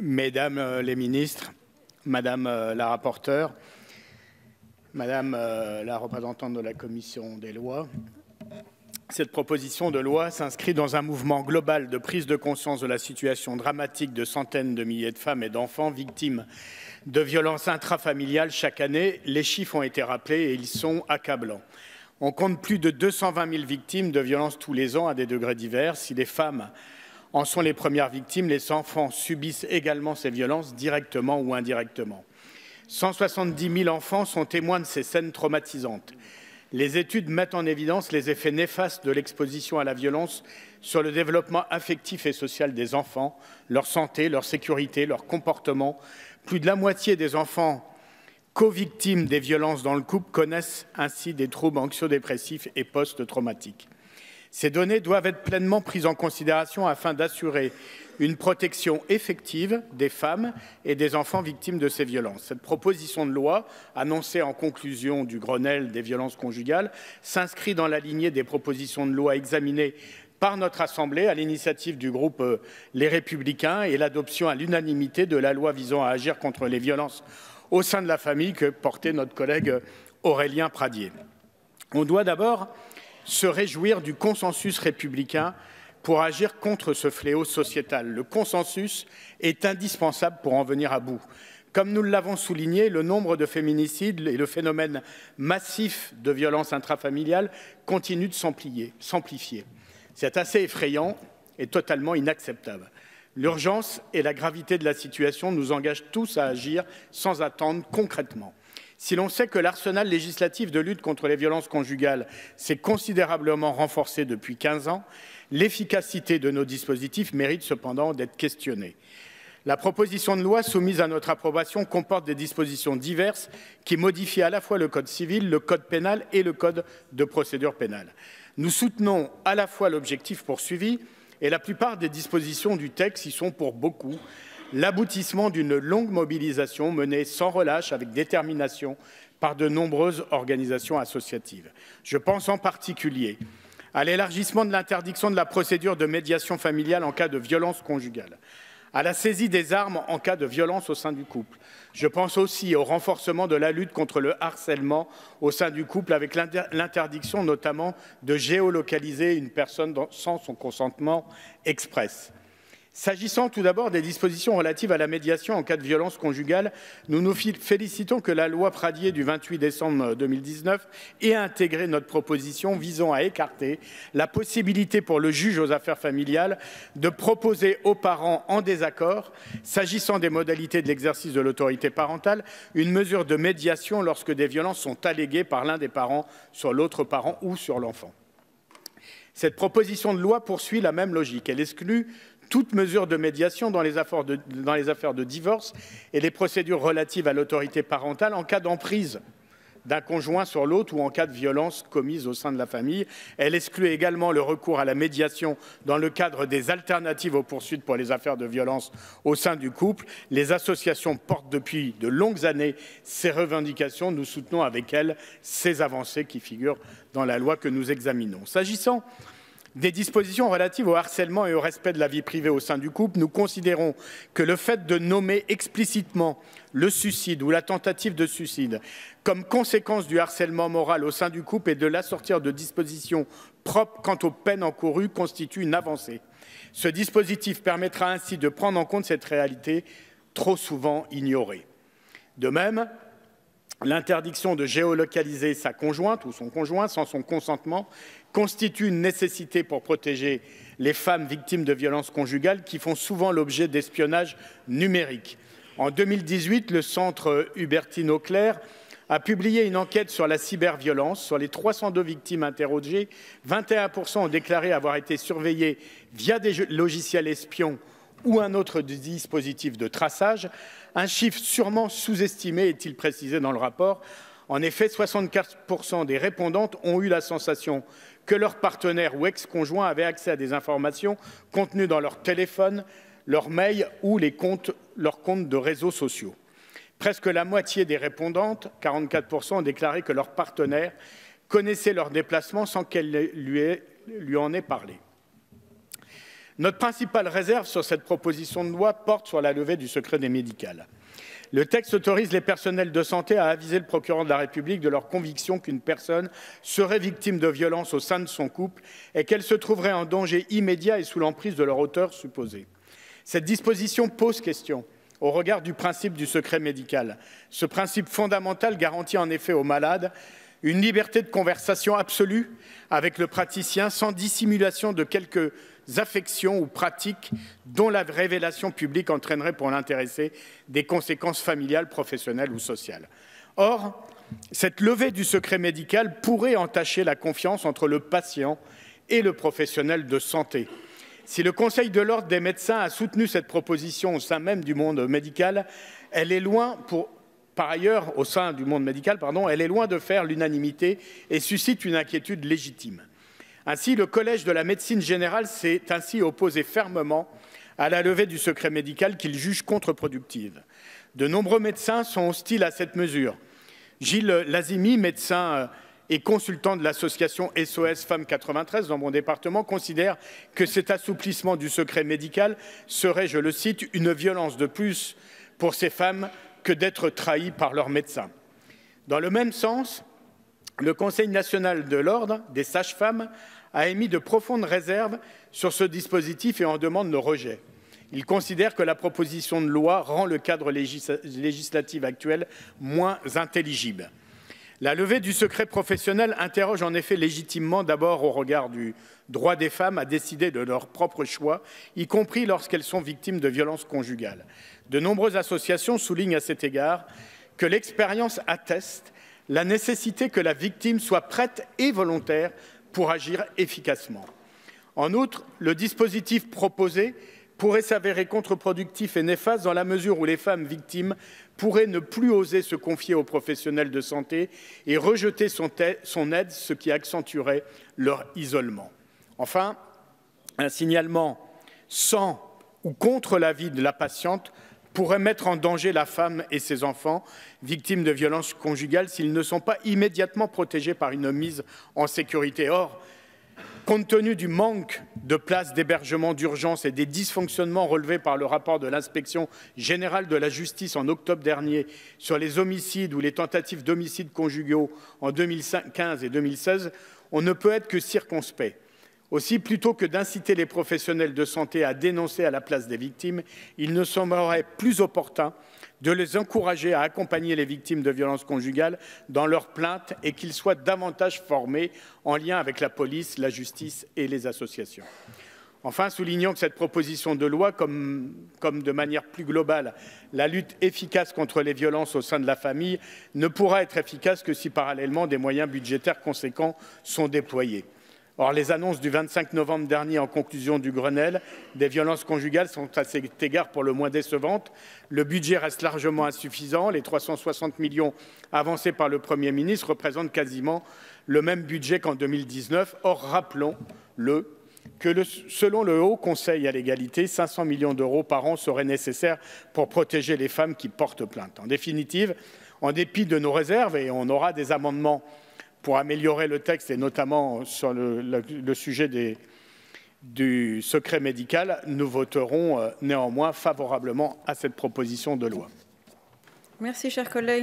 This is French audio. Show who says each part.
Speaker 1: Mesdames les ministres, Madame la rapporteure, Madame la représentante de la Commission des lois, cette proposition de loi s'inscrit dans un mouvement global de prise de conscience de la situation dramatique de centaines de milliers de femmes et d'enfants victimes de violences intrafamiliales chaque année. Les chiffres ont été rappelés et ils sont accablants. On compte plus de 220 000 victimes de violences tous les ans à des degrés divers. Si les femmes en sont les premières victimes, les enfants subissent également ces violences directement ou indirectement. 170 000 enfants sont témoins de ces scènes traumatisantes. Les études mettent en évidence les effets néfastes de l'exposition à la violence sur le développement affectif et social des enfants, leur santé, leur sécurité, leur comportement. Plus de la moitié des enfants co-victimes des violences dans le couple connaissent ainsi des troubles anxio-dépressifs et post-traumatiques. Ces données doivent être pleinement prises en considération afin d'assurer une protection effective des femmes et des enfants victimes de ces violences. Cette proposition de loi, annoncée en conclusion du Grenelle des violences conjugales, s'inscrit dans la lignée des propositions de loi examinées par notre Assemblée à l'initiative du groupe Les Républicains et l'adoption à l'unanimité de la loi visant à agir contre les violences au sein de la famille que portait notre collègue Aurélien Pradié. On doit d'abord se réjouir du consensus républicain pour agir contre ce fléau sociétal. Le consensus est indispensable pour en venir à bout. Comme nous l'avons souligné, le nombre de féminicides et le phénomène massif de violences intrafamiliales continuent de s'amplifier. C'est assez effrayant et totalement inacceptable. L'urgence et la gravité de la situation nous engagent tous à agir sans attendre concrètement. Si l'on sait que l'arsenal législatif de lutte contre les violences conjugales s'est considérablement renforcé depuis 15 ans, l'efficacité de nos dispositifs mérite cependant d'être questionnée. La proposition de loi soumise à notre approbation comporte des dispositions diverses qui modifient à la fois le Code civil, le Code pénal et le Code de procédure pénale. Nous soutenons à la fois l'objectif poursuivi et la plupart des dispositions du texte y sont pour beaucoup l'aboutissement d'une longue mobilisation menée sans relâche, avec détermination, par de nombreuses organisations associatives. Je pense en particulier à l'élargissement de l'interdiction de la procédure de médiation familiale en cas de violence conjugale, à la saisie des armes en cas de violence au sein du couple. Je pense aussi au renforcement de la lutte contre le harcèlement au sein du couple, avec l'interdiction notamment de géolocaliser une personne sans son consentement express. S'agissant tout d'abord des dispositions relatives à la médiation en cas de violence conjugale, nous nous félicitons que la loi Pradié du 28 décembre 2019 ait intégré notre proposition visant à écarter la possibilité pour le juge aux affaires familiales de proposer aux parents en désaccord, s'agissant des modalités de l'exercice de l'autorité parentale, une mesure de médiation lorsque des violences sont alléguées par l'un des parents sur l'autre parent ou sur l'enfant. Cette proposition de loi poursuit la même logique. Elle exclut toute mesure de médiation dans les affaires de divorce et les procédures relatives à l'autorité parentale en cas d'emprise d'un conjoint sur l'autre ou en cas de violence commise au sein de la famille. Elle exclut également le recours à la médiation dans le cadre des alternatives aux poursuites pour les affaires de violence au sein du couple. Les associations portent depuis de longues années ces revendications. Nous soutenons avec elles ces avancées qui figurent dans la loi que nous examinons. S'agissant des dispositions relatives au harcèlement et au respect de la vie privée au sein du couple, nous considérons que le fait de nommer explicitement le suicide ou la tentative de suicide comme conséquence du harcèlement moral au sein du couple et de l'assortir de dispositions propres quant aux peines encourues constitue une avancée. Ce dispositif permettra ainsi de prendre en compte cette réalité trop souvent ignorée. De même, l'interdiction de géolocaliser sa conjointe ou son conjoint sans son consentement constitue une nécessité pour protéger les femmes victimes de violences conjugales qui font souvent l'objet d'espionnage numérique. En 2018, le Centre Hubertine Auclair a publié une enquête sur la cyberviolence. Sur les 302 victimes interrogées, 21% ont déclaré avoir été surveillées via des logiciels espions ou un autre dispositif de traçage. Un chiffre sûrement sous-estimé, est-il précisé dans le rapport. En effet, 64% des répondantes ont eu la sensation que leur partenaire ou ex-conjoint avait accès à des informations contenues dans leur téléphone, leur mail ou leurs comptes de réseaux sociaux. Presque la moitié des répondantes, 44%, ont déclaré que leur partenaire connaissait leurs déplacements sans qu'elle lui en ait parlé. Notre principale réserve sur cette proposition de loi porte sur la levée du secret médical. Le texte autorise les personnels de santé à aviser le procureur de la République de leur conviction qu'une personne serait victime de violences au sein de son couple et qu'elle se trouverait en danger immédiat et sous l'emprise de leur auteur supposé. Cette disposition pose question au regard du principe du secret médical. Ce principe fondamental garantit en effet aux malades une liberté de conversation absolue avec le praticien sans dissimulation de quelques affections ou pratiques dont la révélation publique entraînerait pour l'intéressé des conséquences familiales, professionnelles ou sociales. Or, cette levée du secret médical pourrait entacher la confiance entre le patient et le professionnel de santé. Si le Conseil de l'ordre des médecins a soutenu cette proposition au sein même du monde médical, elle est loin par ailleurs, au sein du monde médical, elle est loin de faire l'unanimité et suscite une inquiétude légitime. Ainsi, le Collège de la médecine générale s'est ainsi opposé fermement à la levée du secret médical qu'il juge contre-productive. De nombreux médecins sont hostiles à cette mesure. Gilles Lazimi, médecin et consultant de l'association SOS Femmes 93 dans mon département, considère que cet assouplissement du secret médical serait, je le cite, une violence de plus pour ces femmes que d'être trahies par leur médecin. Dans le même sens, le Conseil national de l'ordre des sages-femmes a émis de profondes réserves sur ce dispositif et en demande le rejet. Il considère que la proposition de loi rend le cadre législatif actuel moins intelligible. La levée du secret professionnel interroge en effet légitimement d'abord au regard du droit des femmes à décider de leur propre choix, y compris lorsqu'elles sont victimes de violences conjugales. De nombreuses associations soulignent à cet égard que l'expérience atteste la nécessité que la victime soit prête et volontaire pour agir efficacement. En outre, le dispositif proposé pourrait s'avérer contre-productif et néfaste dans la mesure où les femmes victimes pourraient ne plus oser se confier aux professionnels de santé et rejeter son aide, ce qui accentuerait leur isolement. Enfin, un signalement sans ou contre l'avis de la patiente pourrait mettre en danger la femme et ses enfants victimes de violences conjugales s'ils ne sont pas immédiatement protégés par une mise en sécurité. Or, compte tenu du manque de places d'hébergement d'urgence et des dysfonctionnements relevés par le rapport de l'inspection générale de la justice en octobre dernier sur les homicides ou les tentatives d'homicides conjugaux en 2015 et 2016, on ne peut être que circonspect. Aussi, plutôt que d'inciter les professionnels de santé à dénoncer à la place des victimes, il ne semblerait plus opportun de les encourager à accompagner les victimes de violences conjugales dans leurs plaintes et qu'ils soient davantage formés en lien avec la police, la justice et les associations. Enfin, soulignons que cette proposition de loi, comme de manière plus globale, la lutte efficace contre les violences au sein de la famille ne pourra être efficace que si parallèlement des moyens budgétaires conséquents sont déployés. Or, les annonces du 25 novembre dernier en conclusion du Grenelle des violences conjugales sont à cet égard pour le moins décevantes. Le budget reste largement insuffisant. Les 360 millions avancés par le Premier ministre représentent quasiment le même budget qu'en 2019. Or, rappelons-le, que selon le Haut Conseil à l'égalité, 500 millions d'euros par an seraient nécessaires pour protéger les femmes qui portent plainte. En définitive, en dépit de nos réserves, et on aura des amendements pour améliorer le texte, et notamment sur le sujet du secret médical, nous voterons néanmoins favorablement à cette proposition de loi.
Speaker 2: Merci, cher collègue.